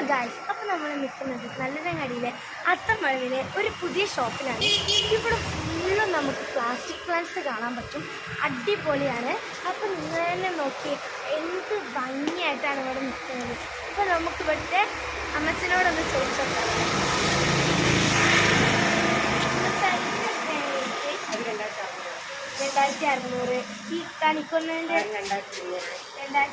Guys, അപ്പോൾ നമ്മൾ നിൽക്കുന്നത് നല്ലതങ്ങാടിയിലെ അത്തമഴവിലെ ഒരു പുതിയ ഷോപ്പിലാണ്. ഇവിടെ ഫുള്ളും നമുക്ക് പ്ലാസ്റ്റിക് പ്ലാന്റ്സ് കാണാൻ പറ്റും. അടിപൊളിയാണ്. അപ്പോൾ നിങ്ങൾ തന്നെ നോക്കി എന്ത് ഭംഗിയായിട്ടാണ് ഇവിടെ നിൽക്കുന്നത്. അപ്പോൾ നമുക്ക് ഇവിടുത്തെ അമ്മച്ചനോടൊന്ന് ചോദിച്ചോക്കാം. 2600, ഈ കണിക്കൊന്നതിൻ്റെ 2300.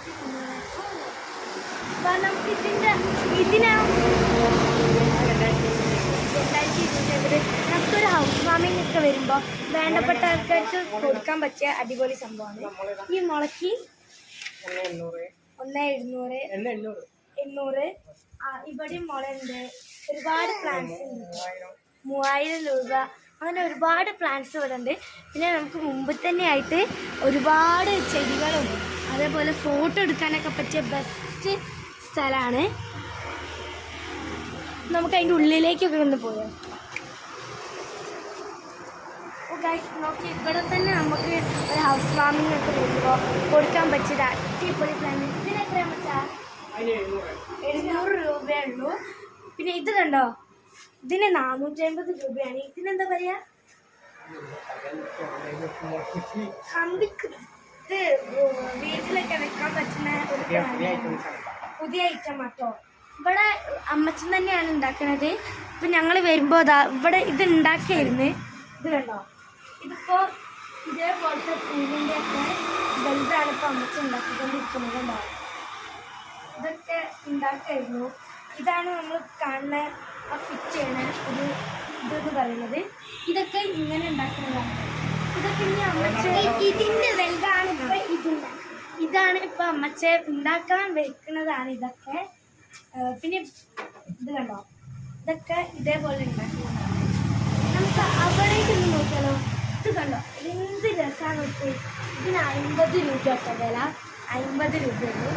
അപ്പോൾ നമുക്ക് ഇതിന് 2200. നമുക്കൊരു ഹൗസ് വാമിംഗ് ഒക്കെ വരുമ്പോൾ വേണ്ടപ്പെട്ട ആൾക്കാർക്ക് കൊടുക്കാൻ പറ്റിയ അടിപൊളി സംഭവമാണ്. ഈ മുളയ്ക്ക് 1700. ഇവിടെയും മുളയുണ്ട്. ഒരുപാട് പ്ലാന്റ്സ് ഉണ്ട്. 3000 രൂപ. അങ്ങനെ ഒരുപാട് പ്ലാന്റ്സ് ഇവിടെ ഉണ്ട്. പിന്നെ നമുക്ക് മുമ്പ് തന്നെ ആയിട്ട് ഒരുപാട് ചെടികളും അതേപോലെ ഫോട്ടോ എടുക്കാനൊക്കെ പറ്റിയ ബെസ്റ്റ് സ്ഥലമാണ്. നമുക്ക് അതിൻ്റെ ഉള്ളിലേക്കൊക്കെ ഒന്ന് പോയാൽ നോക്കി ഇവിടെ തന്നെ നമുക്ക് ഒരു ഹൗസ് വാമിംഗ് ഒക്കെ വരുമ്പോൾ കൊടുക്കാൻ പറ്റിയത് അടിപൊളി പ്ലാന്റ്. ഇതിന് എത്രയാണ് വെച്ചാൽ 700 രൂപയേ ഉള്ളൂ. പിന്നെ ഇത് കണ്ടോ, ഇതിന് 450 രൂപയാണ്. ഇതിനെന്താ പറയാ, കമ്പിക്ക്. ഇത് വീട്ടിലൊക്കെ വെക്കാൻ പറ്റുന്ന ഒരു പുതിയ ഐറ്റം ആട്ടോ. ഇവിടെ അമ്മച്ചൻ തന്നെയാണ് ഉണ്ടാക്കുന്നത്. ഇപ്പം ഞങ്ങൾ വരുമ്പോൾ ഇവിടെ ഇത് ഉണ്ടാക്കിയായിരുന്നു. ഇത് കണ്ടോ, ഇതിപ്പോൾ ഇതേപോലത്തെ പൂവിൻ്റെ ഒക്കെ വലുതാണ് ഇപ്പോൾ അമ്മച്ചൻ ഉണ്ടാക്കിക്കൊണ്ടിരിക്കുന്നത്. ഉണ്ടാവും ഇതൊക്കെ ഉണ്ടാക്കായിരുന്നു. ഇതാണ് നമ്മൾ കാണുന്ന ആ ഫിറ്റ് ചെയ്യണ ഒരു ഇതെന്ന് പറയുന്നത്. ഇതൊക്കെ ഇങ്ങനെ ഉണ്ടാക്കുന്നതാണ്. ഇതൊക്കെ ഇനി അമ്മച്ച ഇതിൻ്റെ വലുതാണ്. ഇപ്പം ഇതാണ് ഇപ്പം അമ്മച്ച ഉണ്ടാക്കാൻ വെക്കുന്നതാണ് ഇതൊക്കെ. പിന്നെ ഇത് കണ്ടോ, ഇതൊക്കെ ഇതേപോലെ ഉണ്ടാക്കുന്നതാണ്. നമുക്ക് അവിടേക്ക് ഒന്ന് നോക്കിയാലോ. ഇത് കണ്ടോ, എന്ത് രസമാണ്. ഇതിന് 50 രൂപ കേട്ടോ വില. 50 രൂപയുള്ളൂ.